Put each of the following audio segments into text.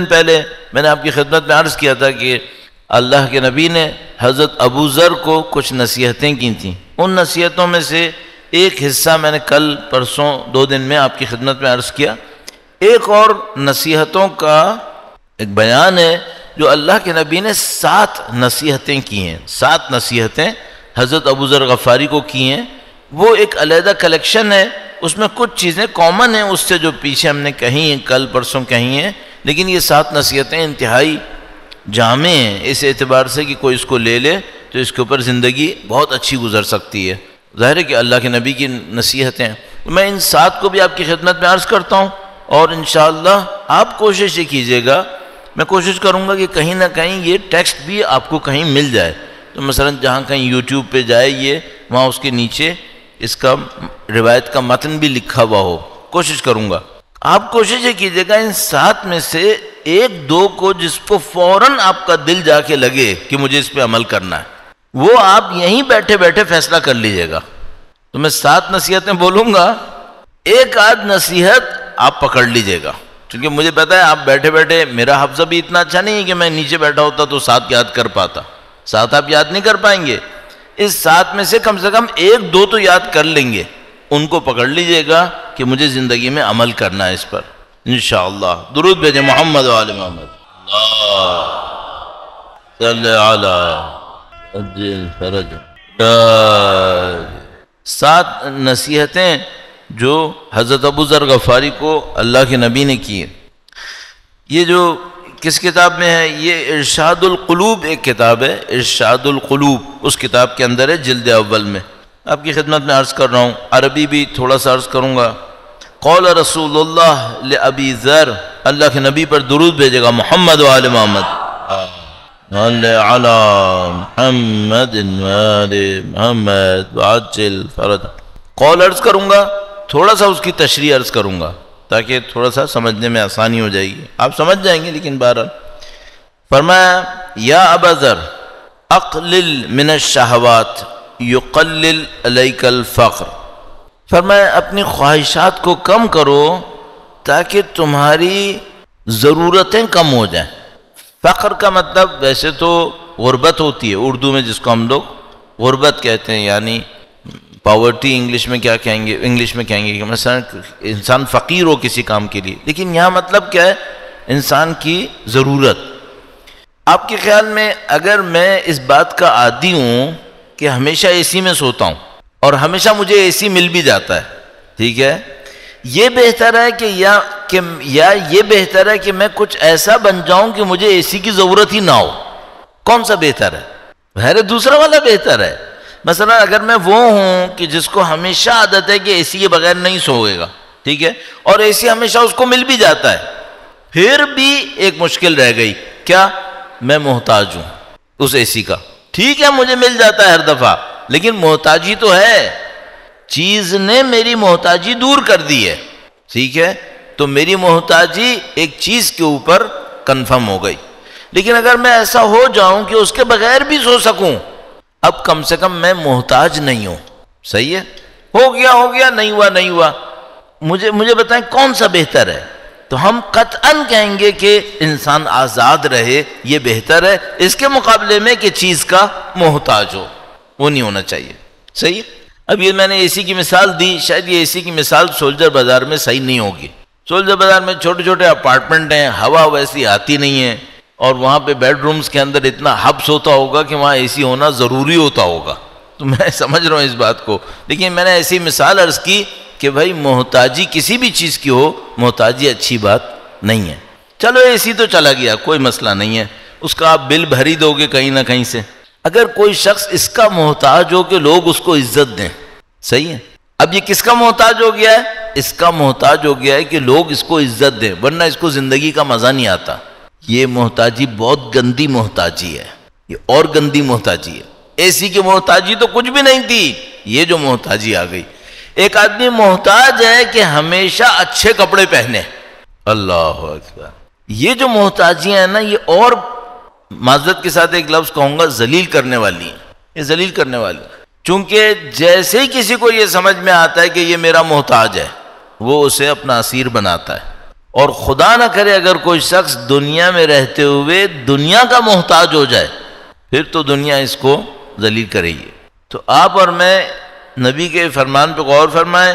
دن پہلے میں نے آپ کی خدمت میں عرض کیا تھا کہ اللہ کے نبی نے حضرت ابو ذر کو کچھ نصیحتیں کی تھیں. ان نصیحتوں میں سے ایک حصہ میں نے کل پرسوں 2 دن میں آپ کی خدمت میں عرض کیا. ایک اور نصیحتوں کا ایک بیان ہے جو اللہ کے نبی نے 7 نصیحتیں کی ہیں. 7 نصیحتیں حضرت ابو ذر غفاری کو کی ہیں. وہ ایک علیحدہ کلیکشن ہے. اس میں کچھ چیزیں کامن ہیں اس سے جو پیچھے ہم نے کہی ہیں کل پرسوں کہی ہیں، لیکن یہ 7 نصیحتیں انتہائی جامع ہیں اس اعتبار سے کہ کوئی اس کو لے لے تو اس کے اوپر زندگی بہت اچھی گزر سکتی ہے. ظاہر ہے کہ اللہ کے نبی کی نصیحتیں. میں ان 7 کو بھی آپ کی خدمت میں عرض کرتا ہوں اور انشاءاللہ آپ کوشش یہ کیجئے گا، میں کوشش کروں گا کہ کہیں نہ کہیں یہ ٹیکسٹ بھی آپ کو کہیں مل جائے. تو مثلا جہاں کہیں یوٹیوب پہ جائے یہ وہاں اس کے نیچے اس کا روایت کا متن بھی لکھا ہوا ہو. کوشش کروں گا. آپ کوشش یہ کیجئے گا ان 7 میں سے 1-2 کو جس کو فوراً آپ کا دل جا کے لگے کہ مجھے اس پہ عمل کرنا ہے، وہ آپ یہیں بیٹھے بیٹھے فیصلہ کر لیجئے گا. تو میں 7 نصیحتیں بولوں گا، ایک آدھ نصیحت آپ پکڑ لیجئے گا، کیونکہ مجھے پتا ہے آپ بیٹھے بیٹھے، میرا حفظہ بھی اتنا اچھا نہیں ہے کہ میں نیچے بیٹھا ہوتا تو 7 یاد کر پاتا. 7 آپ یاد نہیں کر پائیں گے. اس 7 میں سے کم 1-2 تو یاد کر لیں گے. ان کو پکڑ لیجئے گا کہ مجھے زندگی میں عمل کرنا ہے اس پر انشاءاللہ. درود بھیجیں محمد و آل محمد. صلی علی عجل فرج. 7 نصیحتیں جو حضرت ابو ذر غفاری کو اللہ کے نبی نے کی. یہ جو کس کتاب میں ہے؟ یہ ارشاد القلوب ایک کتاب ہے، ارشاد القلوب اس کتاب کے اندر ہے، جلد اول میں. آپ کی خدمت میں عرض کر رہا ہوں، عربی بھی تھوڑا سا عرض کروں گا. قول رسول اللہ لابی ذر، اللہ کے نبی پر درود بھیجے گا محمد و آل محمد. صلی علی محمد و آل محمد وعجل فرج. قول عرض کروں گا، تھوڑا سا اس کی تشریح عرض کروں گا تاکہ تھوڑا سا سمجھنے میں آسانی ہو جائے گی. آپ سمجھ جائیں گے لیکن بہرحال. فرمایا یا ابا ذر اقلل من الشہوات یقلل علیک الفقر. فرمایا اپنی خواہشات کو کم کرو تاکہ تمہاری ضرورتیں کم ہو جائیں. فقر کا مطلب ویسے تو غربت ہوتی ہے، اردو میں جس کو ہم لوگ غربت کہتے ہیں، یعنی پاورٹی. انگلش میں کیا کہیں گے؟ انگلش میں کہیں گے کہ مثلا انسان فقیر ہو کسی کام کے لیے، لیکن یہاں مطلب کیا ہے؟ انسان کی ضرورت. آپ کے خیال میں اگر میں اس بات کا عادی ہوں کہ ہمیشہ اے سی میں سوتا ہوں اور ہمیشہ مجھے اے سی مل بھی جاتا ہے، ٹھیک ہے، یہ بہتر ہے کہ یا یہ بہتر ہے کہ میں کچھ ایسا بن جاؤں کہ مجھے اے سی کی ضرورت ہی نہ ہو؟ کون سا بہتر ہے؟ بہر دوسرا والا بہتر ہے. مثلا اگر میں وہ ہوں کہ جس کو ہمیشہ عادت ہے کہ اے سی کے بغیر نہیں سوئے گا، ٹھیک ہے، اور اے سی ہمیشہ اس کو مل بھی جاتا ہے، پھر بھی ایک مشکل رہ گئی. کیا؟ میں محتاج ہوں اس اے سی کا. ٹھیک ہے مجھے مل جاتا ہے ہر دفعہ، لیکن محتاجی تو ہے. چیز نے میری محتاجی دور کر دی ہے، ٹھیک ہے، تو میری محتاجی ایک چیز کے اوپر کنفرم ہو گئی. لیکن اگر میں ایسا ہو جاؤں کہ اس کے بغیر بھی سو سکوں، اب کم سے کم میں محتاج نہیں ہوں. صحیح ہے، ہو گیا، نہیں ہوا. مجھے بتائیں کون سا بہتر ہے؟ تو ہم قطعاً کہیں گے کہ انسان آزاد رہے، یہ بہتر ہے اس کے مقابلے میں کہ چیز کا محتاج ہو. وہ نہیں ہونا چاہیے. صحیح ہے. اب یہ میں نے اے سی کی مثال دی، شاید یہ اے سی کی مثال سولجر بازار میں صحیح نہیں ہوگی. سولجر بازار میں چھوٹے چھوٹے اپارٹمنٹ ہیں، ہوا ویسی آتی نہیں ہے، اور وہاں پہ بیڈ رومز کے اندر اتنا حبس ہوتا ہوگا کہ وہاں اے سی ہونا ضروری ہوتا ہوگا. تو میں سمجھ رہا ہوں اس بات کو، لیکن میں نے ایسی مثال عرض کی کہ بھائی محتاجی کسی بھی چیز کی ہو، محتاجی اچھی بات نہیں ہے. چلو اے سی تو چلا گیا، کوئی مسئلہ نہیں ہے، اس کا آپ بل بھر ہی دو گے کہیں نہ کہیں سے. اگر کوئی شخص اس کا محتاج ہو کہ لوگ اس کو عزت دیں، صحیح ہے، اب یہ کس کا محتاج ہو گیا ہے؟ اس کا محتاج ہو گیا ہے کہ لوگ اس کو عزت دیں، ورنہ اس کو زندگی کا مزہ نہیں آتا. یہ محتاجی بہت گندی محتاجی ہے، یہ اور گندی محتاجی ہے. اے سی کی محتاجی تو کچھ بھی نہیں تھی، یہ جو محتاجی آ گئی. ایک آدمی محتاج ہے کہ ہمیشہ اچھے کپڑے پہنے. اللہ اکبر. یہ جو محتاجیاں ہیں نا، یہ اور معذرت کے ساتھ ایک لفظ کہوں گا، ذلیل کرنے والی ہیں. یہ ذلیل کرنے والی، چونکہ جیسے ہی کسی کو یہ سمجھ میں آتا ہے کہ یہ میرا محتاج ہے، وہ اسے اپنا اسیر بناتا ہے اور خدا نہ کرے اگر کوئی شخص دنیا میں رہتے ہوئے دنیا کا محتاج ہو جائے پھر تو دنیا اس کو ذلیل کرے گی۔ تو آپ اور میں نبی کے فرمان پہ غور فرمائیں۔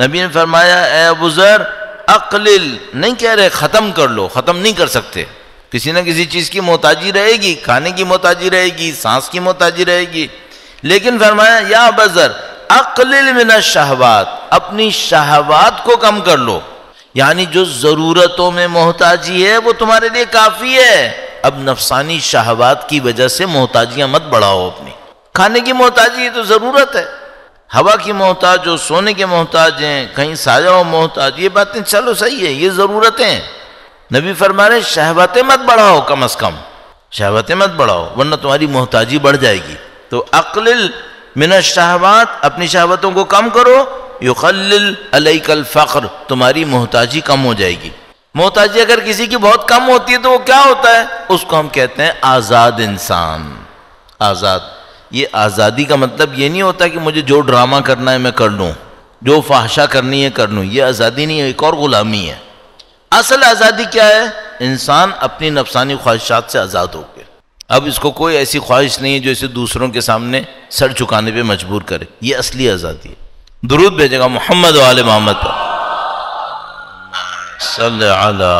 نبی نے فرمایا اے ابو ذر اقلل، نہیں کہہ رہے ختم کر لو، ختم نہیں کر سکتے، کسی نہ کسی چیز کی محتاجی رہے گی، کھانے کی محتاجی رہے گی، سانس کی محتاجی رہے گی، لیکن فرمایا یا ابو ذر اقلل من الشہوات، اپنی شہوات کو کم کر لو، یعنی جو ضرورتوں میں محتاجی ہے وہ تمہارے لیے کافی ہے، اب نفسانی شہوات کی وجہ سے محتاجیاں مت بڑھاؤ اپنی۔ کھانے کی محتاجی تو ضرورت ہے، ہوا کی محتاج ہو، سونے کے محتاج ہیں، کہیں سایہ ہو محتاج، یہ باتیں چلو صحیح ہے، یہ ضرورتیں۔ نبی فرما رہے شہوتیں مت بڑھاؤ، کم از کم شہوتیں مت بڑھاؤ ورنہ تمہاری محتاجی بڑھ جائے گی۔ تو اقلل من الشہوات، اپنی شہوتوں کو کم کرو، یقلل علیک الفقر، تمہاری محتاجی کم ہو جائے گی۔ محتاجی اگر کسی کی بہت کم ہوتی ہے تو وہ کیا ہوتا ہے؟ اس کو ہم کہتے ہیں آزاد انسان۔ آزاد، یہ آزادی کا مطلب یہ نہیں ہوتا کہ مجھے جو ڈرامہ کرنا ہے میں کر لوں، جو فحشا کرنی ہے کر لوں، یہ آزادی نہیں ہے، ایک اور غلامی ہے۔ اصل آزادی کیا ہے؟ انسان اپنی نفسانی خواہشات سے آزاد ہو گیا، اب اس کو کوئی ایسی خواہش نہیں ہے جو اسے دوسروں کے سامنے سر جھکانے پہ مجبور کرے، یہ اصلی آزادی ہے۔ درود بھیجے گا محمد و آل محمد پر، صلی علی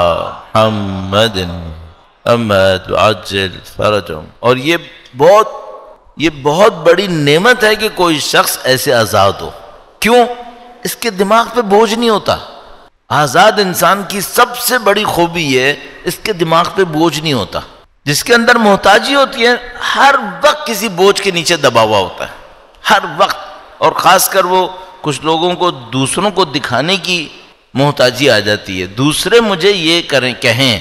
محمد محمد عجل فرجهم۔ اور یہ بہت بڑی نعمت ہے کہ کوئی شخص ایسے آزاد ہو۔ کیوں؟ اس کے دماغ پہ بوجھ نہیں ہوتا۔ آزاد انسان کی سب سے بڑی خوبی ہے اس کے دماغ پہ بوجھ نہیں ہوتا۔ جس کے اندر محتاجی ہوتی ہے ہر وقت کسی بوجھ کے نیچے دبا ہوا ہوتا ہے، ہر وقت۔ اور خاص کر وہ کچھ لوگوں کو دوسروں کو دکھانے کی محتاجی آ جاتی ہے، دوسرے مجھے یہ کہیں،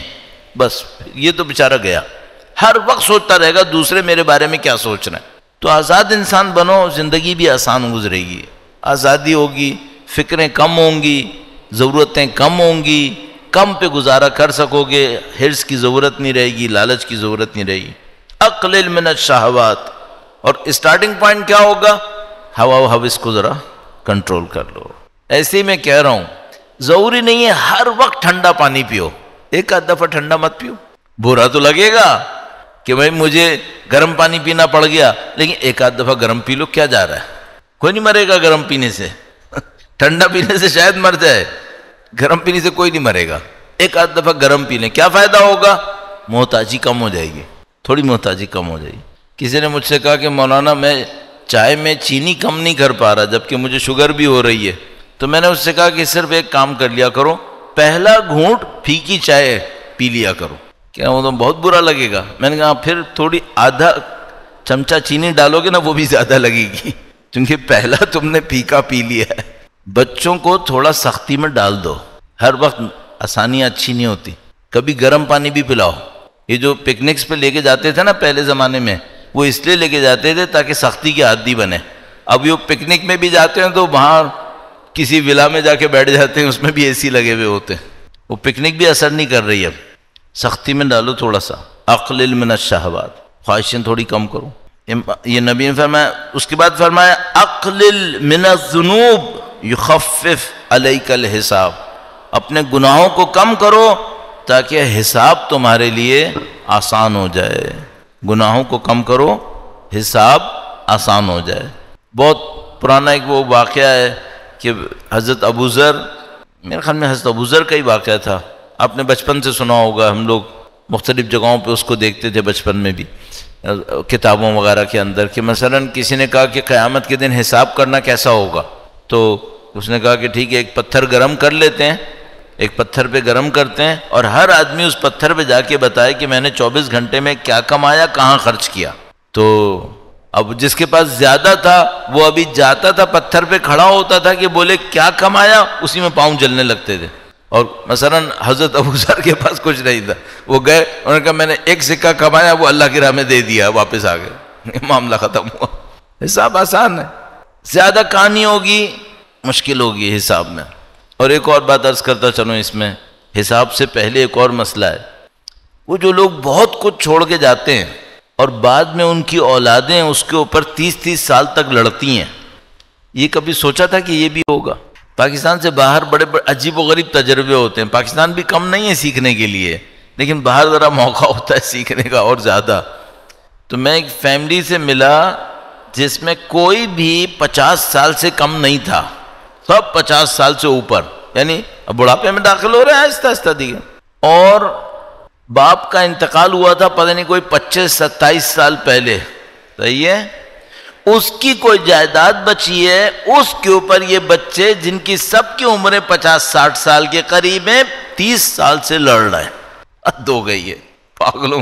بس یہ تو بیچارہ گیا، ہر وقت سوچتا رہے گا دوسرے میرے بارے میں کیا سوچ رہے ہیں۔ تو آزاد انسان بنو، زندگی بھی آسان گزرے گی، آزادی ہوگی، فکریں کم ہوں گی، ضرورتیں کم ہوں گی، کم پہ گزارا کر سکو گے، حرص کی ضرورت نہیں رہے گی، لالچ کی ضرورت نہیں رہے گی۔ اقلل من الشہوات، اور اسٹارٹنگ پوائنٹ کیا ہوگا؟ ہوا و حوث کو ذرا کنٹرول کر لو۔ ایسے ہی میں کہہ رہا ہوں، ضروری نہیں ہے ہر وقت ٹھنڈا پانی پیو، ایک آدھ دفعہ ٹھنڈا مت پیو، برا تو لگے گا کہ بھائی مجھے گرم پانی پینا پڑ گیا، لیکن ایک آدھ دفعہ گرم پی لو، کیا جا رہا ہے؟ کوئی نہیں مرے گا گرم پینے سے، ٹھنڈا پینے سے شاید مر جائے، گرم پینے سے کوئی نہیں مرے گا۔ ایک آدھ دفعہ گرم پی لیں، کیا فائدہ ہوگا؟ محتاجی کم ہو جائے گی، تھوڑی محتاجی کم ہو جائے گی۔ کسی نے مجھ سے کہا کہ مولانا میں چائے میں چینی کم نہیں کر پا رہا جبکہ مجھے شوگر بھی ہو رہی ہے، تو میں نے اس سے کہا کہ صرف ایک کام کر لیا کرو، پہلا گھونٹ پھیکی چائے پی لیا کرو۔ کیا وہ تو بہت برا لگے گا؟ میں نے کہا پھر تھوڑی آدھا چمچہ چینی ڈالو گے نا، وہ بھی زیادہ لگے گی، کیونکہ پہلا تم نے پھیکا پی لیا ہے۔ بچوں کو تھوڑا سختی میں ڈال دو، ہر وقت آسانیاں اچھی نہیں ہوتی، کبھی گرم پانی بھی پلاؤ۔ یہ جو پکنکس پہ لے کے جاتے تھے نا پہلے زمانے میں، وہ اس لیے لے کے جاتے تھے تاکہ سختی کی عادی بنے۔ اب یہ پکنک میں بھی جاتے ہیں تو وہاں کسی ولا میں جا کے بیٹھ جاتے ہیں، اس میں بھی اے سی لگے ہوئے ہوتے ہیں، وہ پکنک بھی اثر نہیں کر رہی۔ اب سختی میں ڈالو تھوڑا سا، اقلل من الشہوات، خواہشیں تھوڑی کم کرو، یہ نبی نے فرمایا۔ اس کے بعد فرمایا اقلل من الذنوب یخفف علیک الحساب، اپنے گناہوں کو کم کرو تاکہ حساب تمہارے لیے آسان ہو جائے، گناہوں کو کم کرو، حساب آسان ہو جائے۔ بہت پرانا ایک وہ واقعہ ہے کہ حضرت ابو ذر، میرے خیال میں حضرت ابو ذر کا ہی واقعہ تھا، آپ نے بچپن سے سنا ہوگا، ہم لوگ مختلف جگہوں پہ اس کو دیکھتے تھے بچپن میں بھی، کتابوں وغیرہ کے اندر، کہ مثلا کسی نے کہا کہ قیامت کے دن حساب کرنا کیسا ہوگا، تو اس نے کہا کہ ٹھیک ہے ایک پتھر گرم کر لیتے ہیں، ایک پتھر پہ گرم کرتے ہیں، اور ہر آدمی اس پتھر پہ جا کے بتائے کہ میں نے 24 گھنٹے میں کیا کمایا، کہاں خرچ کیا۔ تو اب جس کے پاس زیادہ تھا وہ ابھی جاتا تھا پتھر پہ کھڑا ہوتا تھا کہ بولے کیا کمایا، اسی میں پاؤں جلنے لگتے تھے۔ اور مثلا حضرت ابو ذر کے پاس کچھ نہیں تھا، وہ گئے، انہوں نے کہا میں نے ایک سکہ کمایا، وہ اللہ کی راہ میں دے دیا، واپس آ گئے، معاملہ ختم ہوا۔ حساب آسان ہے، زیادہ کہانی ہوگی مشکل ہوگی حساب میں۔ اور ایک اور بات عرض کرتا چلوں، اس میں حساب سے پہلے ایک اور مسئلہ ہے، وہ جو لوگ بہت کچھ چھوڑ کے جاتے ہیں اور بعد میں ان کی اولادیں اس کے اوپر 30-30 سال تک لڑتی ہیں، یہ کبھی سوچا تھا کہ یہ بھی ہوگا؟ پاکستان سے باہر بڑے بڑے عجیب و غریب تجربے ہوتے ہیں. پاکستان بھی کم نہیں ہے سیکھنے کے لیے، لیکن باہر ذرا موقع ہوتا ہے سیکھنے کا اور زیادہ. تو میں ایک فیملی سے ملا جس میں کوئی بھی 50 سال سے کم نہیں تھا، سب 50 سال سے اوپر، یعنی اب بڑھاپے میں داخل ہو رہے ہیں آہستہ آہستہ دیے. اور باپ کا انتقال ہوا تھا پتہ نہیں کوئی 25-27 سال پہلے، صحیح ہے. اس کی کوئی جائیداد بچی ہے، اس کے اوپر یہ بچے جن کی سب کی عمریں 50-60 سال کے قریب ہیں 30 سال سے لڑ رہے ہیں. حد ہو گئی ہے پاگلوں.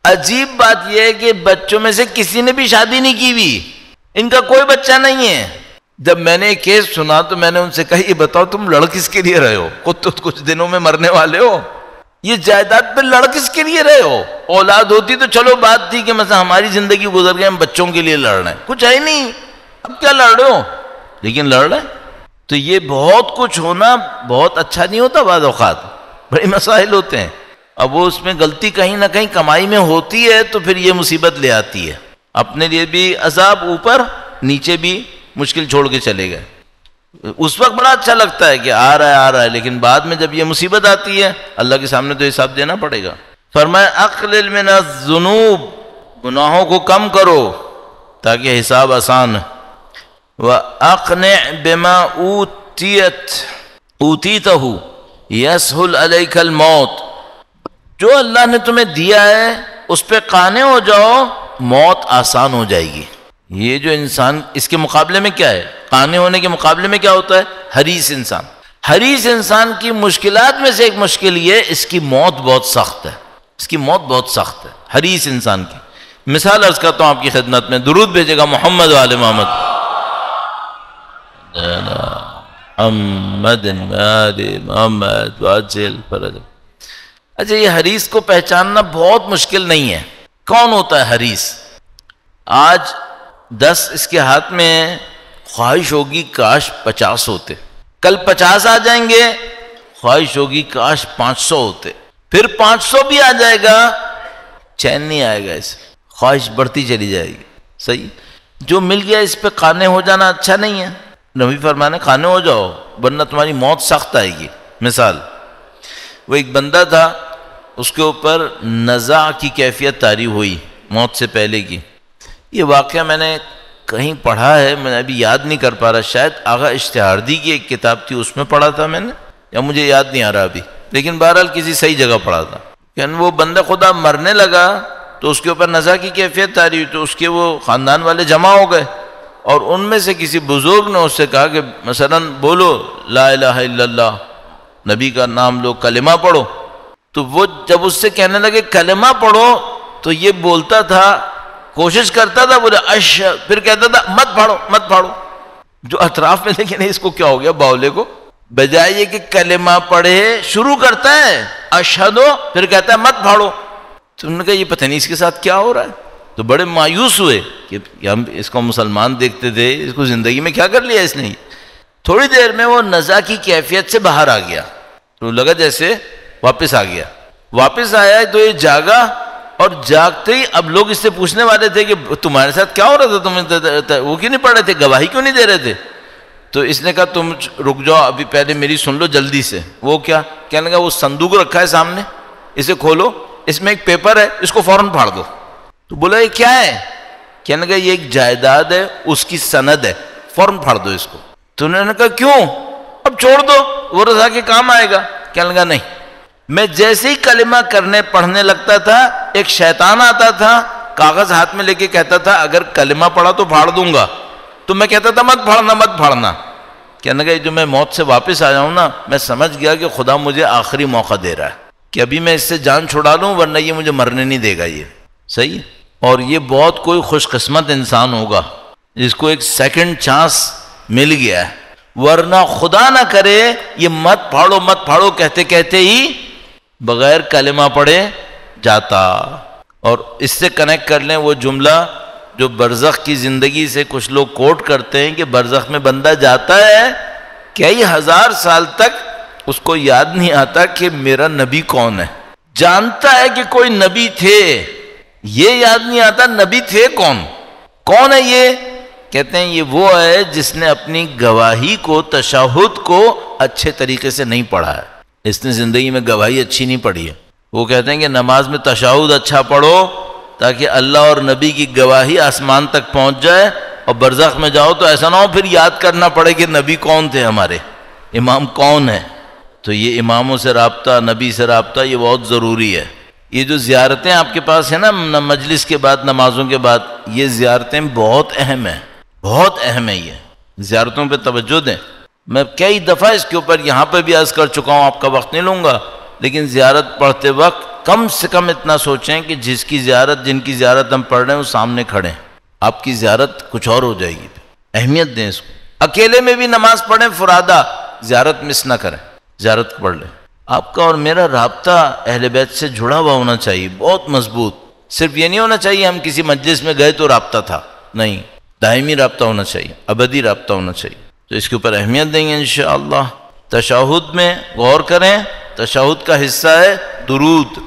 عجیب بات یہ ہے کہ بچوں میں سے کسی نے بھی شادی نہیں کی ہوئی، ان کا کوئی بچہ نہیں ہے. جب میں نے ایک کیس سنا تو میں نے ان سے کہا یہ بتاؤ تم لڑ کس کے لیے رہے ہو؟ خود تو کچھ دنوں میں مرنے والے ہو، یہ جائیداد پہ لڑ کس کے لیے رہے ہو؟ اولاد ہوتی تو چلو بات تھی کہ مثلا ہماری زندگی گزر گئے ہم بچوں کے لیے لڑ رہے ہیں، کچھ ہے ہی نہیں، اب کیا لڑ رہے ہو؟ لیکن لڑ رہے ہیں. تو یہ بہت کچھ ہونا بہت اچھا نہیں ہوتا، بعض اوقات بڑے مسائل ہوتے ہیں. اب وہ اس میں غلطی کہیں نہ کہیں کمائی میں ہوتی ہے تو پھر یہ مصیبت لے آتی ہے، اپنے لیے بھی عذاب، اوپر نیچے بھی مشکل چھوڑ کے چلے گئے. اس وقت بڑا اچھا لگتا ہے کہ آ رہا ہے، لیکن بعد میں جب یہ مصیبت آتی ہے اللہ کے سامنے تو حساب دینا پڑے گا. فرمایا اقلل من الذنوب، گناہوں کو کم کرو تاکہ حساب آسان. وَأَقْنِعْ بِمَا أُوتِيتَهُ يَسْهُلْ عَلَيْكَ الْمَوْتِ، جو اللہ نے تمہیں دیا ہے اس پہ قانع ہو جاؤ، موت آسان ہو جائے گی. یہ جو انسان اس کے مقابلے میں کیا ہے، قانع ہونے کے مقابلے میں کیا ہوتا ہے؟ حریص انسان. حریص انسان کی مشکلات میں سے ایک مشکل یہ اس کی موت بہت سخت ہے، اس کی موت بہت سخت ہے حریص انسان کی. مثال عرض کرتا ہوں آپ کی خدمت میں، درود بھیجے گا محمد و آل محمد. محمد واجل فرج. اچھا یہ حریص کو پہچاننا بہت مشکل نہیں ہے. کون ہوتا ہے حریص؟ آج 10 اس کے ہاتھ میں، خواہش ہوگی کاش 50 ہوتے، کل 50 آ جائیں گے، خواہش ہوگی کاش 500 ہوتے، پھر 500 بھی آ جائے گا، چین نہیں آئے گا، اسے خواہش بڑھتی چلی جائے گی. صحیح. جو مل گیا اس پہ قانع ہو جانا اچھا نہیں ہے. نبی فرمانے قانع ہو جاؤ ورنہ تمہاری موت سخت آئے گی. مثال، وہ ایک بندہ تھا، اس کے اوپر نزع کی کیفیت طاری ہوئی موت سے پہلے کی. یہ واقعہ میں نے کہیں پڑھا ہے، میں ابھی یاد نہیں کر پا رہا، شاید آغا اشتہاردی کی ایک کتاب تھی اس میں پڑھا تھا میں نے، یا مجھے یاد نہیں آ رہا ابھی، لیکن بہرحال کسی صحیح جگہ پڑھا تھا کہ وہ بندہ خدا مرنے لگا تو اس کے اوپر نزع کی کیفیت طاری ہوئی، تو اس کے وہ خاندان والے جمع ہو گئے اور ان میں سے کسی بزرگ نے اس سے کہا کہ مثلا بولو لا الہ الا اللہ، نبی کا نام لو، کلمہ پڑھو. تو وہ جب اس سے کہنے لگے کلمہ پڑھو تو یہ بولتا تھا، کوشش کرتا تھا، بولے پھر کہتا تھا مت پڑھو مت پڑھو. جو اطراف میں دیکھیں اس کو کیا ہو گیا باولے کو، بجائے یہ کہ کلمہ پڑھے شروع کرتا ہے اشہدو، پھر کہتا ہے مت پڑھو. تو انہوں نے کہا یہ پتہ نہیں اس کے ساتھ کیا ہو رہا ہے. تو بڑے مایوس ہوئے کہ ہم اس کو مسلمان دیکھتے تھے، اس کو زندگی میں کیا کر لیا اس نے. تھوڑی دیر میں وہ نزع کی کیفیت سے باہر آ گیا، تو لگا جیسے واپس آ گیا. واپس آیا تو یہ جاگا، اور جاگتے ہی اب لوگ اس سے پوچھنے والے تھے کہ تمہارے ساتھ کیا ہو رہا تھا، تم وہ کیوں نہیں پڑھ رہے تھے، گواہی کیوں نہیں دے رہے تھے. تو اس نے کہا تم رک جاؤ ابھی، پہلے میری سن لو جلدی سے. وہ کیا کہنے لگا، وہ صندوق رکھا ہے سامنے، اسے کھولو، اس میں ایک پیپر ہے، اس کو فوراً پھاڑ دو. تو بولا یہ کیا ہے؟ کہنے لگا یہ ایک جائیداد ہے، اس کی سند ہے، فوراً پھاڑ دو اس کو. تو انہوں نے کہا کیوں؟ اب چھوڑ دو، وہ رضا کے کام آئے گا. کہنے لگا نہیں، میں جیسے ہی کلمہ کرنے پڑھنے لگتا تھا ایک شیطان آتا تھا، کاغذ ہاتھ میں لے کے کہتا تھا اگر کلمہ پڑھا تو پھاڑ دوں گا. تو میں کہتا تھا مت پھاڑنا مت پھاڑنا. کہنے لگا جو میں موت سے واپس آیا ہوں نا، میں سمجھ گیا کہ خدا مجھے آخری موقع دے رہا ہے کہ ابھی میں اس سے جان چھڑا لوں ورنہ یہ مجھے مرنے نہیں دے گا. یہ صحیح. اور یہ بہت کوئی خوش قسمت انسان ہوگا جس کو ایک سیکنڈ چانس مل گیا ہے، ورنہ خدا نہ کرے یہ مت پھاڑو کہتے کہتے ہی بغیر کلمہ پڑھے جاتا. اور اس سے کنیکٹ کر لیں وہ جملہ جو برزخ کی زندگی سے کچھ لوگ کوٹ کرتے ہیں کہ برزخ میں بندہ جاتا ہے کئی ہزار سال تک اس کو یاد نہیں آتا کہ میرا نبی کون ہے. جانتا ہے کہ کوئی نبی تھے، یہ یاد نہیں آتا نبی تھے کون ہے یہ. کہتے ہیں یہ وہ ہے جس نے اپنی گواہی کو، تشہد کو اچھے طریقے سے نہیں پڑھا ہے، اس نے زندگی میں گواہی اچھی نہیں پڑھی ہے۔ وہ کہتے ہیں کہ نماز میں تشہد اچھا پڑھو تاکہ اللہ اور نبی کی گواہی آسمان تک پہنچ جائے، اور برزخ میں جاؤ تو ایسا نہ ہو پھر یاد کرنا پڑے کہ نبی کون تھے، ہمارے امام کون ہے۔ تو یہ اماموں سے رابطہ، نبی سے رابطہ، یہ بہت ضروری ہے۔ یہ جو زیارتیں آپ کے پاس ہیں نا مجلس کے بعد، نمازوں کے بعد، یہ زیارتیں بہت اہم ہیں، بہت اہم ہے۔ یہ زیارتوں پہ توجہ دیں۔ میں کئی دفعہ اس کے اوپر یہاں پہ بھی عرض کر چکا ہوں، آپ کا وقت نہیں لوں گا، لیکن زیارت پڑھتے وقت کم سے کم اتنا سوچیں کہ جس کی زیارت، جن کی زیارت ہم پڑھ رہے ہیں وہ سامنے کھڑے ہیں، آپ کی زیارت کچھ اور ہو جائے گی۔ اہمیت دیں اس کو۔ اکیلے میں بھی نماز پڑھیں فرادہ، زیارت مس نہ کریں، زیارت پڑھ لیں۔ آپ کا اور میرا رابطہ اہل بیت سے جڑا ہوا ہونا چاہیے، بہت مضبوط۔ صرف یہ نہیں ہونا چاہیے ہم کسی مجلس میں گئے تو رابطہ تھا، نہیں، دائمی رابطہ ہونا چاہیے، ابدی رابطہ ہونا چاہیے۔ تو اس کے اوپر اہمیت دیں گے انشاءاللہ۔ تشہد میں غور کریں، تشہد کا حصہ ہے درود،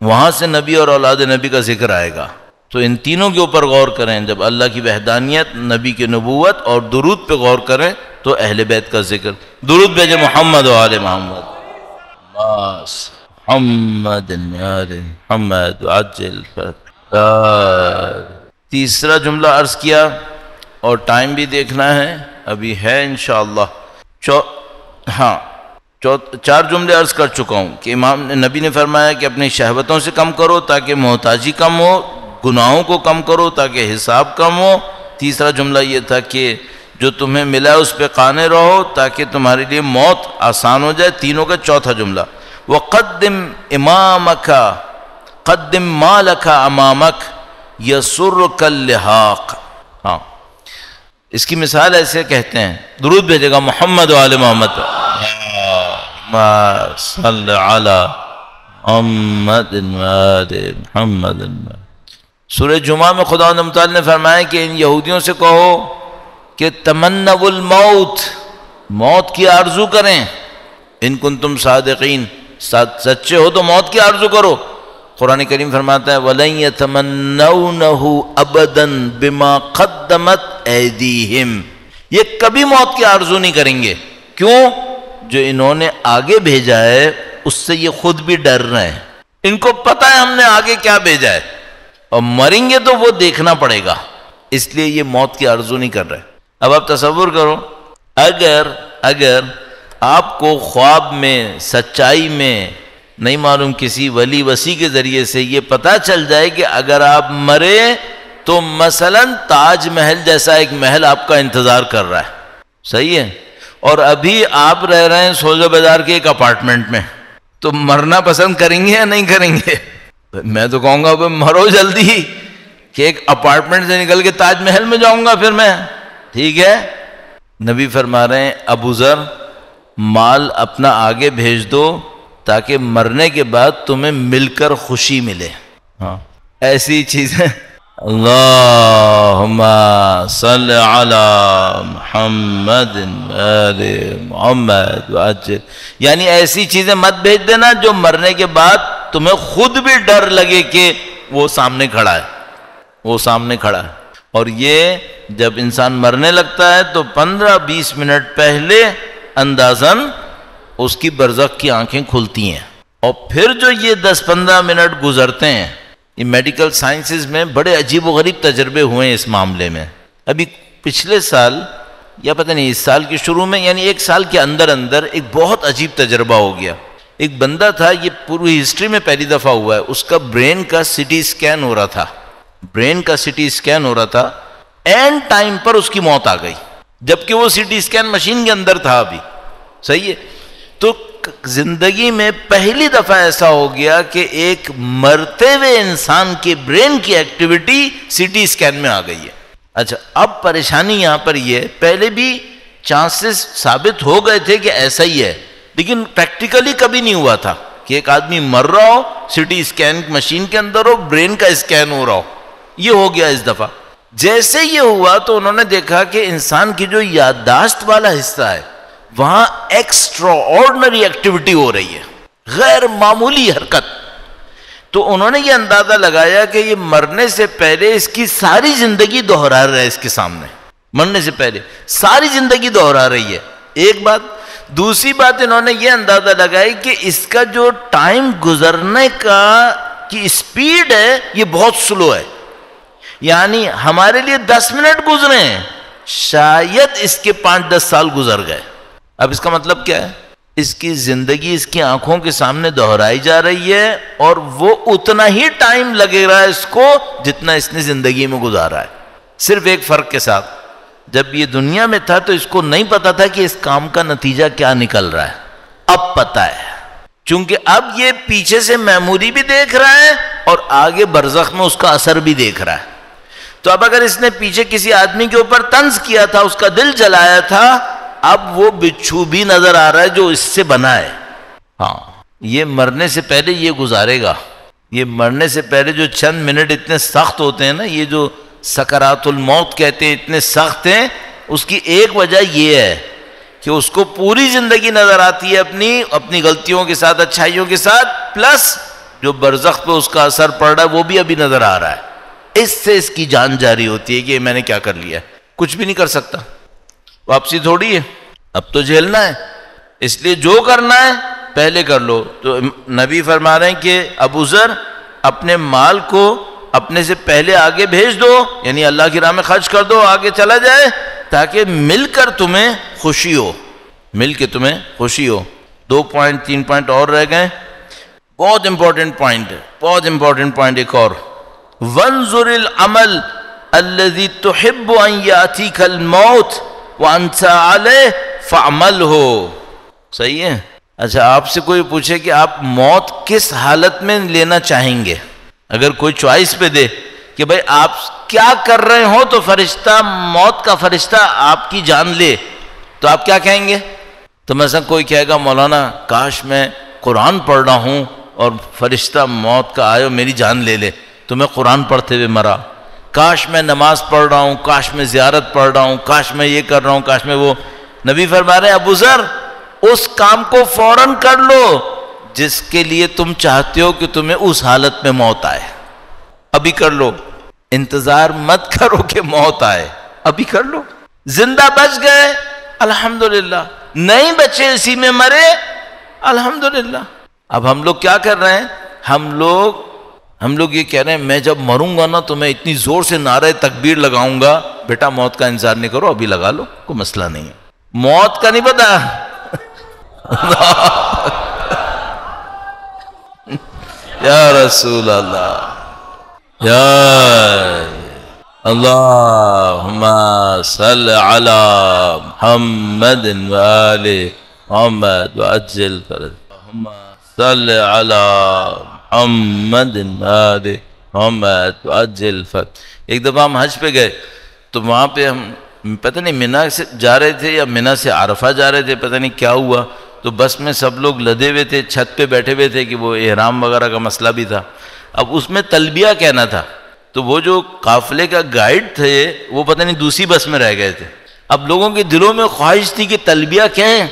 وہاں سے نبی اور اولاد نبی کا ذکر آئے گا، تو ان تینوں کے اوپر غور کریں۔ جب اللہ کی وحدانیت، نبی کی نبوت اور درود پہ غور کریں تو اہل بیت کا ذکر۔ درود بھیجے محمد و آل محمد، محمد محمد عجل فتح۔ تیسرا جملہ عرض کیا، اور ٹائم بھی دیکھنا ہے، ابھی ہے انشاءاللہ۔ ہاں 4 جملے عرض کر چکا ہوں کہ امام نبی نے فرمایا کہ اپنی شہوتوں سے کم کرو تاکہ محتاجی کم ہو، گناہوں کو کم کرو تاکہ حساب کم ہو۔ تیسرا جملہ یہ تھا کہ جو تمہیں ملا ہے اس پہ قانے رہو تاکہ تمہارے لیے موت آسان ہو جائے۔ تینوں کا چوتھا جملہ، وَقَدِّمْ إِمَامَكَ قَدِّمْ مَا لَكَ أَمَامَكَ يَسُرُّكَ اللِّحَاقُ۔ ہاں، اس کی مثال ایسے کہتے ہیں، درود بھیجے گا محمد و آل محمد، صلی علی محمد و آل محمد۔ سورہ جمعہ میں خدا متعال نے فرمایا کہ ان یہودیوں سے کہو کہ تمنوا الموت، موت کی آرزو کریں، ان کنتم صادقین، سچے ہو تو موت کی آرزو کرو۔ قرآن کریم فرماتا ہے وَلَن يَتَمَنَّوْنَهُ أَبَدًا بِمَا قَدَّمَتْ أَيْدِيهِمْ، یہ کبھی موت کی آرزو نہیں کریں گے۔ کیوں؟ جو انہوں نے آگے بھیجا ہے اس سے یہ خود بھی ڈر رہے ہیں، ان کو پتہ ہے ہم نے آگے کیا بھیجا ہے، اور مریں گے تو وہ دیکھنا پڑے گا، اس لیے یہ موت کی آرزو نہیں کر رہے۔ اب آپ تصور کرو، اگر آپ کو خواب میں، سچائی میں، نہیں معلوم کسی ولی وسیع کے ذریعے سے یہ پتہ چل جائے کہ اگر آپ مرے تو مثلا تاج محل جیسا ایک محل آپ کا انتظار کر رہا ہے، صحیح ہے، اور ابھی آپ رہ رہے ہیں سوجو بازار کے ایک اپارٹمنٹ میں، تو مرنا پسند کریں گے یا نہیں کریں گے؟ میں تو کہوں گا مرو جلدی، کہ ایک اپارٹمنٹ سے نکل کے تاج محل میں جاؤں گا پھر میں، ٹھیک ہے۔ نبی فرما رہے ہیں ابو ذر مال اپنا آگے بھیج دو تاکہ مرنے کے بعد تمہیں مل کر خوشی ملے۔ ہاں، ایسی چیزیں، اللہم صلی علی محمد آل محمد وعجل، یعنی ایسی چیزیں مت بھیج دینا جو مرنے کے بعد تمہیں خود بھی ڈر لگے کہ وہ سامنے کھڑا ہے، وہ سامنے کھڑا ہے۔ اور یہ جب انسان مرنے لگتا ہے تو 15-20 منٹ پہلے اندازاً اس کی برزخ کی آنکھیں کھلتی ہیں، اور پھر جو یہ 10-15 منٹ گزرتے ہیں، یہ میڈیکل سائنسز میں بڑے عجیب و غریب تجربے ہوئے ہیں اس معاملے میں۔ ابھی پچھلے سال یا پتہ نہیں اس سال کے شروع میں، یعنی 1 سال کے اندر ایک بہت عجیب تجربہ ہو گیا۔ ایک بندہ تھا، یہ پوری ہسٹری میں پہلی دفعہ ہوا ہے، اس کا برین کا سٹی اسکین ہو رہا تھا، برین کا سٹی اسکین ہو رہا تھا، اینڈ ٹائم پر اس کی موت آ گئی، جبکہ وہ سٹی اسکین مشین کے اندر تھا ابھی، صحیح ہے۔ تو زندگی میں پہلی دفعہ ایسا ہو گیا کہ ایک مرتے ہوئے انسان کے برین کی ایکٹیویٹی سٹی اسکین میں آ گئی ہے۔ اچھا، اب پریشانی یہاں پر یہ، پہلے بھی چانسز ثابت ہو گئے تھے کہ ایسا ہی ہے، لیکن پریکٹیکلی کبھی نہیں ہوا تھا کہ ایک آدمی مر رہا ہو، سٹی اسکین مشین کے اندر ہو، برین کا اسکین ہو رہا ہو۔ یہ ہو گیا اس دفعہ۔ جیسے یہ ہوا تو انہوں نے دیکھا کہ انسان کی جو یادداشت والا حصہ ہے وہاں ایکسٹرا آرڈنری ایکٹیویٹی ہو رہی ہے، غیر معمولی حرکت۔ تو انہوں نے یہ اندازہ لگایا کہ یہ مرنے سے پہلے اس کی ساری زندگی دوہرا رہا ہے اس کے سامنے، مرنے سے پہلے ساری زندگی دوہرا رہی ہے. ایک بات. دوسری بات انہوں نے یہ اندازہ لگائی کہ اس کا جو ٹائم گزرنے کا کی سپیڈ ہے یہ بہت سلو ہے. یعنی ہمارے لیے 10 منٹ گزرے ہیں، شاید اس کے 5-10 سال گزر گئے. اب اس کا مطلب کیا ہے؟ اس کی زندگی اس کی آنکھوں کے سامنے دہرائی جا رہی ہے اور وہ اتنا ہی ٹائم لگے رہا ہے اس کو جتنا اس نے زندگی میں گزارا ہے. صرف ایک فرق کے ساتھ، جب یہ دنیا میں تھا تو اس کو نہیں پتا تھا کہ اس کام کا نتیجہ کیا نکل رہا ہے. اب پتا ہے، چونکہ اب یہ پیچھے سے میموری بھی دیکھ رہا ہے اور آگے برزخ میں اس کا اثر بھی دیکھ رہا ہے. تو اب اگر اس نے پیچھے کسی آدمی کے اوپر طنز کیا تھا، اس کا دل جلایا تھا، اب وہ بچھو بھی نظر آ رہا ہے جو اس سے بنا ہے. ہاں، یہ مرنے سے پہلے یہ گزارے گا. یہ مرنے سے پہلے جو چند منٹ اتنے سخت ہوتے ہیں نا، یہ جو سکرات الموت کہتے ہیں، اتنے سخت ہیں. اس کی ایک وجہ یہ ہے کہ اس کو پوری زندگی نظر آتی ہے اپنی غلطیوں کے ساتھ، اچھائیوں کے ساتھ، پلس جو برزخ پہ اس کا اثر پڑ رہا ہے وہ بھی ابھی نظر آ رہا ہے. اس سے اس کی جان جاری ہوتی ہے کہ میں نے کیا کر لیا ہے. کچھ بھی نہیں کر سکتا، واپسی تھوڑی ہے، اب تو جھیلنا ہے. اس لیے جو کرنا ہے پہلے کر لو. تو نبی فرما رہے ہیں کہ ابو ذر اپنے مال کو اپنے سے پہلے آگے بھیج دو، یعنی اللہ کی راہ میں خرچ کر دو، آگے چلا جائے، تاکہ مل کر تمہیں خوشی ہو. مل کے تمہیں خوشی ہو. 2-3 پوائنٹ اور رہ گئے، بہت امپورٹنٹ پوائنٹ ایک اور. وانظر العمل الذي تحب ان ياتيك الموت وانت عليه فاعمله. صحیح ہے. اچھا، آپ سے کوئی پوچھے کہ آپ موت کس حالت میں لینا چاہیں گے، اگر کوئی چوائس پہ دے کہ بھائی آپ کیا کر رہے ہو تو فرشتہ، موت کا فرشتہ آپ کی جان لے، تو آپ کیا کہیں گے؟ تو مثلا کوئی کہے گا مولانا کاش میں قرآن پڑھ رہا ہوں اور فرشتہ موت کا آئے اور میری جان لے لے تو میں قرآن پڑھتے ہوئے مرا. کاش میں نماز پڑھ رہا ہوں، کاش میں زیارت پڑھ رہا ہوں، کاش میں یہ کر رہا ہوں، کاش میں وہ. نبی فرما رہے ہیں ابو ذر اس کام کو فوراً کر لو جس کے لیے تم چاہتے ہو کہ تمہیں اس حالت میں موت آئے. ابھی کر لو، انتظار مت کرو کہ موت آئے، ابھی کر لو. زندہ بچ گئے الحمدللہ، نہیں بچے اسی میں مرے الحمدللہ. اب ہم لوگ کیا کر رہے ہیں؟ ہم لوگ یہ کہہ رہے ہیں میں جب مروں گا نا تو میں اتنی زور سے نعرہ تکبیر لگاؤں گا. بیٹا موت کا انتظار نہیں کرو، ابھی لگا لو، کوئی مسئلہ نہیں ہے. موت کا نہیں پتا. یا رسول اللہ، یا اللہم صل علی محمد وآل محمد وعجل فرج. اللہم صل علی محمد وآل محمد وعجل فرج. ایک دفعہ ہم حج پہ گئے تو وہاں پہ ہم پتہ نہیں منی سے جا رہے تھے یا منی سے عرفہ جا رہے تھے، پتہ نہیں کیا ہوا، تو بس میں سب لوگ لدے ہوئے تھے، چھت پہ بیٹھے ہوئے تھے کہ وہ احرام وغیرہ کا مسئلہ بھی تھا. اب اس میں تلبیہ کہنا تھا، تو وہ جو قافلے کا گائیڈ تھے وہ پتہ نہیں دوسری بس میں رہ گئے تھے. اب لوگوں کے دلوں میں خواہش تھی کہ تلبیہ کہیں.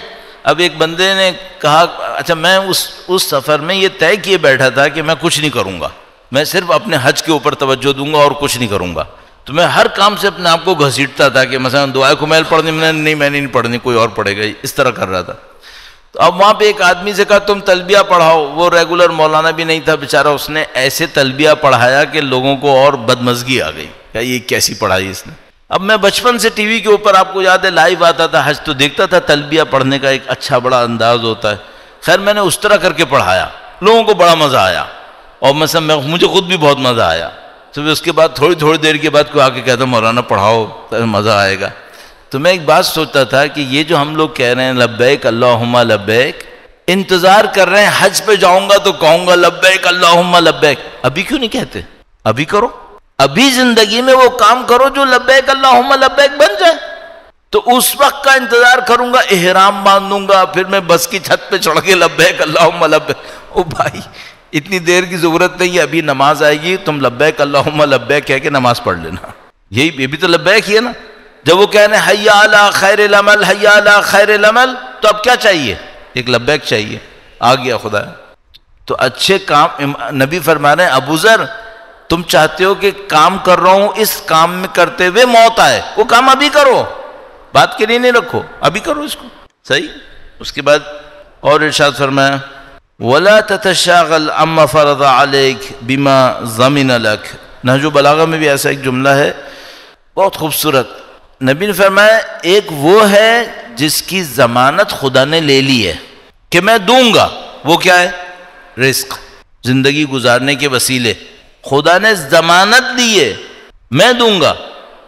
اب ایک بندے نے کہا اچھا میں اس سفر میں یہ طے کیے بیٹھا تھا کہ میں کچھ نہیں کروں گا، میں صرف اپنے حج کے اوپر توجہ دوں گا اور کچھ نہیں کروں گا. تو میں ہر کام سے اپنے آپ کو گھسیٹتا تھا کہ مثلا دعائے کمیل پڑھنی، میں نے نہیں پڑھنی، کوئی اور پڑھے گا، اس طرح کر رہا تھا. تو اب وہاں پہ ایک آدمی سے کہا تم تلبیہ پڑھاؤ. وہ ریگولر مولانا بھی نہیں تھا بیچارہ، اس نے ایسے تلبیہ پڑھایا کہ لوگوں کو اور بدمزگی آ گئی کہ یہ کیسی پڑھائی اس نے. اب میں بچپن سے ٹی وی کے اوپر آپ کو یاد ہے لائیو آتا تھا حج، تو دیکھتا تھا تلبیہ پڑھنے کا ایک اچھا بڑا انداز ہوتا ہے. خیر میں نے اس طرح کر کے پڑھایا، لوگوں کو بڑا مزہ آیا اور مثلا مجھے خود بھی بہت مزہ آیا. تو اس کے بعد تھوڑی دیر کے بعد کوئی آ کے کہتا مولانا پڑھاؤ تو مزہ آئے گا. تو میں ایک بات سوچتا تھا کہ یہ جو ہم لوگ کہہ رہے ہیں لبیک اللہم لبیک، انتظار کر رہے ہیں حج پہ جاؤں گا تو کہوں گا لبیک اللہم لبیک، ابھی کیوں نہیں کہتے؟ ابھی کرو، ابھی زندگی میں وہ کام کرو جو لبیک اللہم لبیک بن جائے. تو اس وقت کا انتظار کروں گا، احرام باندھوں گا، پھر میں بس کی چھت پہ چڑھ کے لبیک اللہم لبیک. او بھائی اتنی دیر کی ضرورت نہیں ہے، ابھی نماز آئے گی، تم لبیک اللہم لبیک کہہ کے نماز پڑھ لینا. یہ بھی تو لبیک ہی ہے نا. جب وہ کہنے حی علی خیر العمل، حی علی خیر العمل، تو اب کیا چاہیے؟ ایک لبیک چاہیے. آ گیا خدا. تو اچھے کام، نبی فرما رہے ہیں ابو ذر تم چاہتے ہو کہ کام کر رہا ہوں، اس کام میں کرتے ہوئے موت آئے، وہ کام ابھی کرو، بات کے لیے نہیں رکھو، ابھی کرو اس کو، صحیح۔ اس کے بعد اور ارشاد فرمایا وَلَا تَتَشَاغَلْ عَمَّا فَرَضَ عَلَيْكَ بِمَا ضَمِنَ لَكَ۔ نہج البلاغہ میں بھی ایسا ایک جملہ ہے بہت خوبصورت، نبی نے فرمایا ایک وہ ہے جس کی ضمانت خدا نے لے لی ہے کہ میں دوں گا، وہ کیا ہے؟ رزق، زندگی گزارنے کے وسیلے خدا نے ضمانت دی ہے، میں دوں گا۔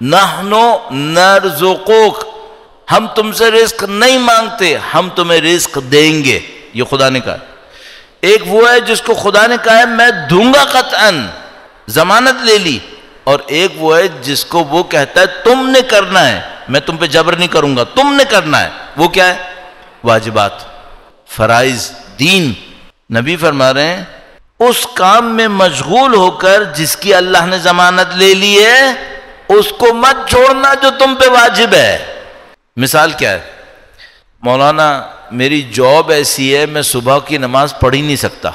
نحن نرزقک، ہم تم سے رزق نہیں مانگتے، ہم تمہیں رزق دیں گے، یہ خدا نے کہا۔ ایک وہ ہے جس کو خدا نے کہا ہے میں دوں گا قطعاً، ضمانت لے لی، اور ایک وہ ہے جس کو وہ کہتا ہے تم نے کرنا ہے، میں تم پہ جبر نہیں کروں گا، تم نے کرنا ہے، وہ کیا ہے؟ واجبات، فرائض، دین۔ نبی فرما رہے ہیں اس کام میں مشغول ہو کر جس کی اللہ نے ضمانت لے لی ہے اس کو مت چھوڑنا جو تم پہ واجب ہے۔ مثال کیا ہے؟ مولانا میری جاب ایسی ہے میں صبح کی نماز پڑھ ہی نہیں سکتا،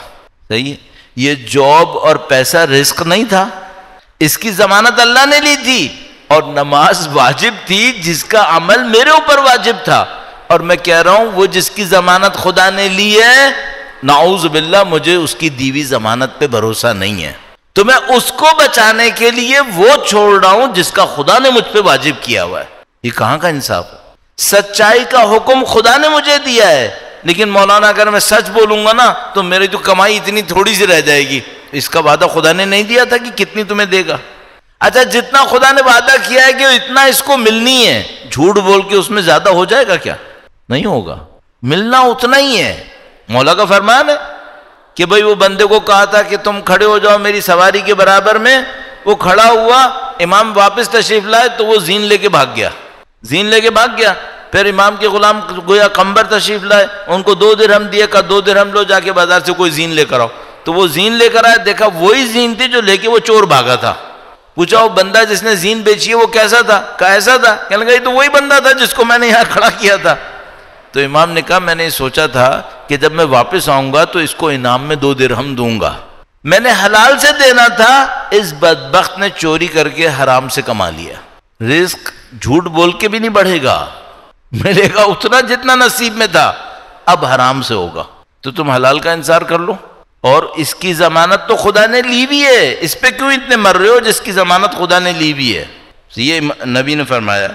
صحیح ہے، یہ جاب اور پیسہ رزق نہیں تھا، اس کی ضمانت اللہ نے لی تھی، اور نماز واجب تھی جس کا عمل میرے اوپر واجب تھا، اور میں کہہ رہا ہوں وہ جس کی ضمانت خدا نے لی ہے، نعوذ باللہ مجھے اس کی دیوی ضمانت پہ بھروسہ نہیں ہے، تو میں اس کو بچانے کے لیے وہ چھوڑ رہا ہوں جس کا خدا نے مجھ پہ واجب کیا ہوا ہے۔ یہ کہاں کا انصاف ہے؟ سچائی کا حکم خدا نے مجھے دیا ہے، لیکن مولانا اگر میں سچ بولوں گا نا تو میری تو کمائی اتنی تھوڑی سی رہ جائے گی، اس کا وعدہ خدا نے نہیں دیا تھا کہ کتنی تمہیں دے گا؟ اچھا جتنا خدا نے وعدہ کیا ہے کہ اتنا اس کو ملنی ہے، جھوٹ بول کے اس میں زیادہ ہو جائے گا کیا؟ نہیں ہوگا، ملنا اتنا ہی ہے۔ مولا کا فرمان ہے کہ بھئی وہ بندے کو کہا تھا کہ تم کھڑے ہو جاؤ میری سواری کے برابر میں، وہ کھڑا ہوا، امام واپس تشریف لائے تو وہ زین لے کے بھاگ گیا، زین لے کے بھاگ گیا۔ پھر امام کے غلام گویا قمبر تشریف لائے، ان کو 2 درہم دیے، کہا 2 درہم لو، جا کے بازار سے کوئی زین لے کر آؤ، تو وہ زین لے کر آئے، دیکھا وہی زین تھی جو لے کے وہ چور بھاگا تھا۔ پوچھا وہ بندہ جس نے زین بیچی ہے وہ کیسا تھا؟ کہا ایسا تھا۔ کہنے لگا یہ تو وہی بندہ تھا جس کو میں نے یہاں کھڑا کیا تھا۔ تو امام نے کہا میں نے سوچا تھا کہ جب میں واپس آؤں گا تو اس کو انعام میں 2 درہم دوں گا، میں نے حلال سے دینا تھا، اس بدبخت نے چوری کر کے حرام سے کما لیا۔ رزق جھوٹ بول کے بھی نہیں بڑھے گا، ملے گا اتنا جتنا نصیب میں تھا، اب حرام سے ہوگا، تو تم حلال کا انتظار کر لو۔ اور اس کی ضمانت تو خدا نے لی بھی ہے، اس پہ کیوں اتنے مر رہے ہو جس کی ضمانت خدا نے لی بھی ہے؟ یہ نبی نے فرمایا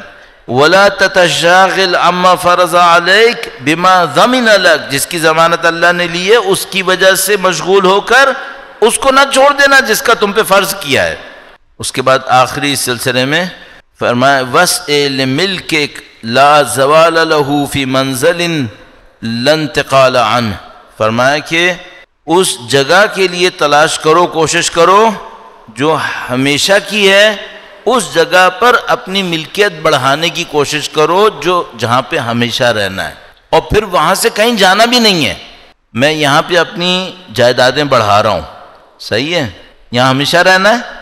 وَلَا تَتَشَاغِلْ عَمَّا فَرَضَ عَلَيْكَ بِمَا ضَمِنَ لَكَ، جس کی ضمانت اللہ نے لی ہے اس کی وجہ سے مشغول ہو کر اس کو نہ چھوڑ دینا جس کا تم پہ فرض کیا ہے۔ اس کے بعد آخری اس سلسلے میں فرمایا وَاسْأَ لِمِلْكِكَ لَا زَوَالَ لَهُ فِي مَنزَلٍ لَا انتقال عَنْهُ، فرمایا کہ اس جگہ کے لیے تلاش کرو، کوشش کرو جو ہمیشہ کی ہے، اس جگہ پر اپنی ملکیت بڑھانے کی کوشش کرو جو جہاں پہ ہمیشہ رہنا ہے، اور پھر وہاں سے کہیں جانا بھی نہیں ہے۔ میں یہاں پہ اپنی جائیدادیں بڑھا رہا ہوں، صحیح ہے، یہاں ہمیشہ رہنا ہے۔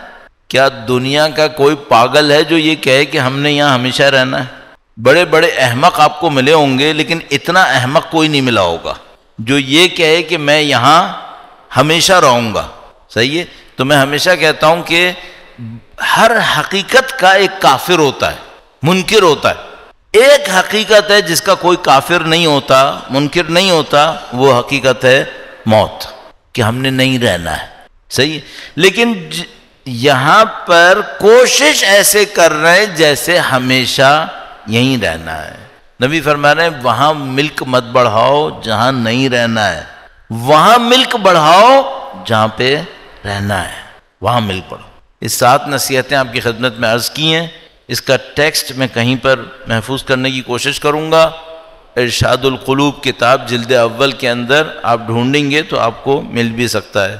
کیا دنیا کا کوئی پاگل ہے جو یہ کہے کہ ہم نے یہاں ہمیشہ رہنا ہے؟ بڑے بڑے احمق آپ کو ملے ہوں گے، لیکن اتنا احمق کوئی نہیں ملا ہوگا جو یہ کہے کہ میں یہاں ہمیشہ رہوں گا، صحیح ہے۔ تو میں ہمیشہ کہتا ہوں کہ ہر حقیقت کا ایک کافر ہوتا ہے، منکر ہوتا ہے۔ ایک حقیقت ہے جس کا کوئی کافر نہیں ہوتا، منکر نہیں ہوتا، وہ حقیقت ہے موت، کہ ہم نے نہیں رہنا ہے، صحیح ہے۔ لیکن یہاں پر کوشش ایسے کر رہے ہیں جیسے ہمیشہ یہیں رہنا ہے۔ نبی فرما رہے ہیں وہاں ملک مت بڑھاؤ جہاں نہیں رہنا ہے، وہاں ملک بڑھاؤ جہاں پہ رہنا ہے، وہاں ملک بڑھاؤ۔ یہ 7 نصیحتیں آپ کی خدمت میں عرض کی ہیں، اس کا ٹیکسٹ میں کہیں پر محفوظ کرنے کی کوشش کروں گا۔ ارشاد القلوب کتاب جلد اول کے اندر آپ ڈھونڈیں گے تو آپ کو مل بھی سکتا ہے۔